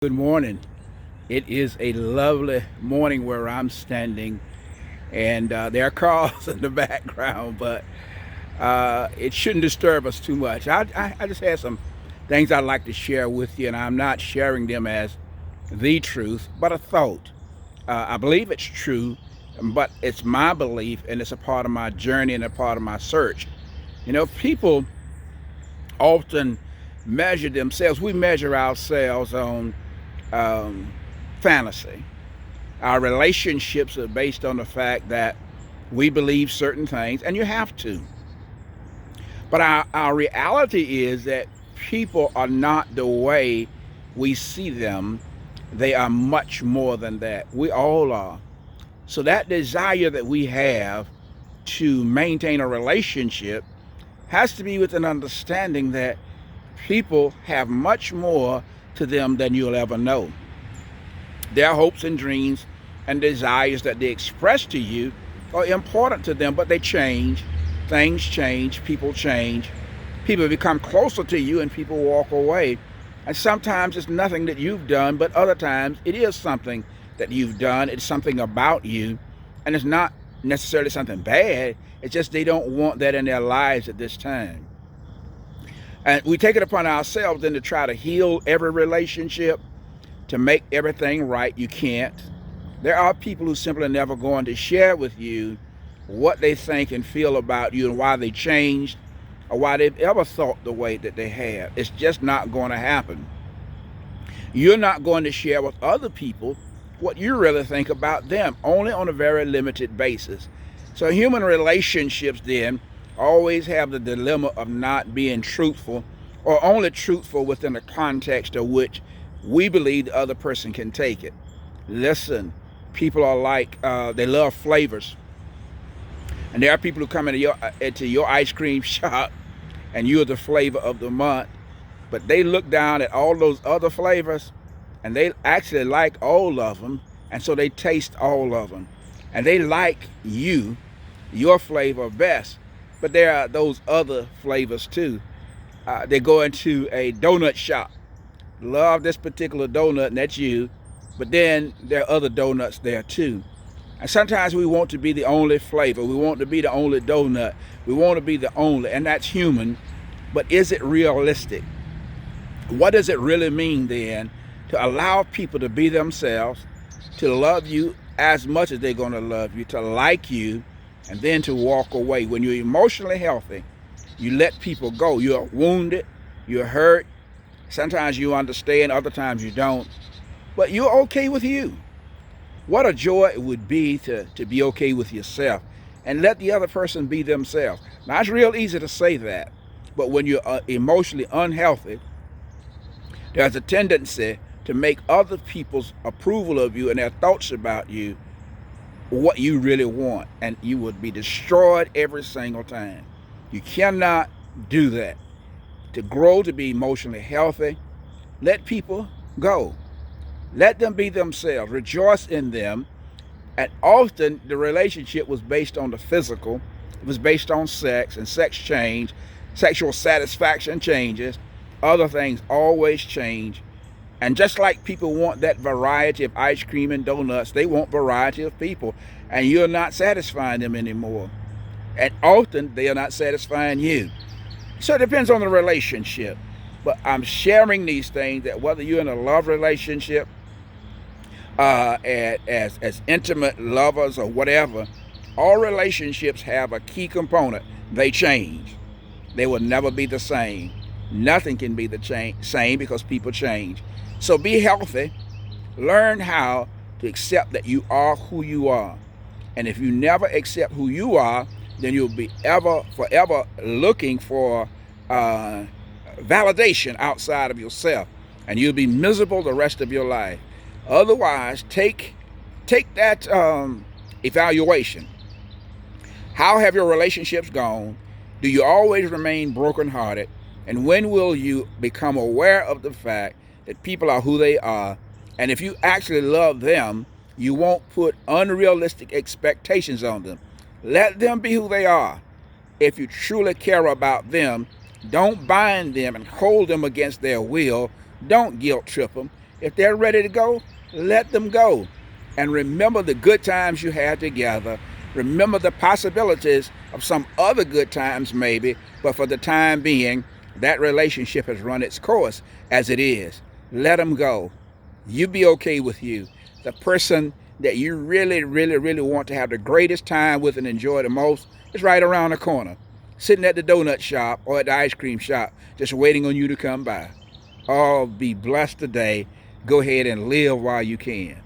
Good morning. It is a lovely morning where I'm standing, and there are cars in the background, but it shouldn't disturb us too much. I just had some things I'd like to share with you, and I'm not sharing them as the truth, but a thought. I believe it's true, but it's my belief, and it's a part of my journey and a part of my search. People often measure themselves, we measure ourselves on um, fantasy. Our relationships are based on the fact that we believe certain things, and you have to. But our reality is that people are not the way we see them. They are much more than that. We all are. So that desire that we have to maintain a relationship has to be with an understanding that people have much more to them than you'll ever know. Their hopes and dreams and desires that they express to you are important to them, but they change. Things change, people change. People become closer to you and people walk away. And sometimes it's nothing that you've done, but other times it is something that you've done. It's something about you. And it's not necessarily something bad. It's just they don't want that in their lives at this time. And we take it upon ourselves then to try to heal every relationship, to make everything right. You can't. There are people who simply never going to share with you what they think and feel about you and why they changed or why they've ever thought the way that they have. It's just not going to happen. You're not going to share with other people what you really think about them, only on a very limited basis. So human relationships then always have the dilemma of not being truthful, or only truthful within the context of which we believe the other person can take it. Listen, people are like, they love flavors. And there are people who come into your ice cream shop and you're the flavor of the month, but they look down at all those other flavors and they actually like all of them, and so they taste all of them. And they like your flavor best, but there are those other flavors too. They go into a donut shop, love this particular donut, and that's you, but then there are other donuts there too. And sometimes we want to be the only flavor. We want to be the only donut. We want to be the only, and that's human. But is it realistic? What does it really mean then to allow people to be themselves, to love you as much as they're going to love you, to like you, and then to walk away? When you're emotionally healthy, you let people go. You're wounded, you're hurt. Sometimes you understand, other times you don't. But you're okay with you. What a joy it would be to be okay with yourself and let the other person be themselves. Now, it's real easy to say that, but when you're emotionally unhealthy, there's a tendency to make other people's approval of you and their thoughts about you what you really want, and you would be destroyed every single time. You cannot do that. To grow to be emotionally healthy, let people go. Let them be themselves. Rejoice in them. And often the relationship was based on the physical. It was based on sex, and sex change. Sexual satisfaction changes. Other things always change. And just like people want that variety of ice cream and donuts, they want variety of people. And you're not satisfying them anymore. And often they are not satisfying you. So it depends on the relationship. But I'm sharing these things that whether you're in a love relationship, as intimate lovers or whatever, all relationships have a key component. They change. They will never be the same. Nothing can be the same because people change. So be healthy. Learn how to accept that you are who you are. And if you never accept who you are, then you'll be forever looking for validation outside of yourself. And you'll be miserable the rest of your life. Otherwise, take that evaluation. How have your relationships gone? Do you always remain brokenhearted? And when will you become aware of the fact that people are who they are? And if you actually love them, you won't put unrealistic expectations on them. Let them be who they are. If you truly care about them, don't bind them and hold them against their will. Don't guilt trip them. If they're ready to go, let them go. And remember the good times you had together. Remember the possibilities of some other good times maybe, but for the time being, that relationship has run its course as it is. Let them go. You be okay with you. The person that you really, really, really want to have the greatest time with and enjoy the most is right around the corner, sitting at the donut shop or at the ice cream shop, just waiting on you to come by. Oh, be blessed today. Go ahead and live while you can.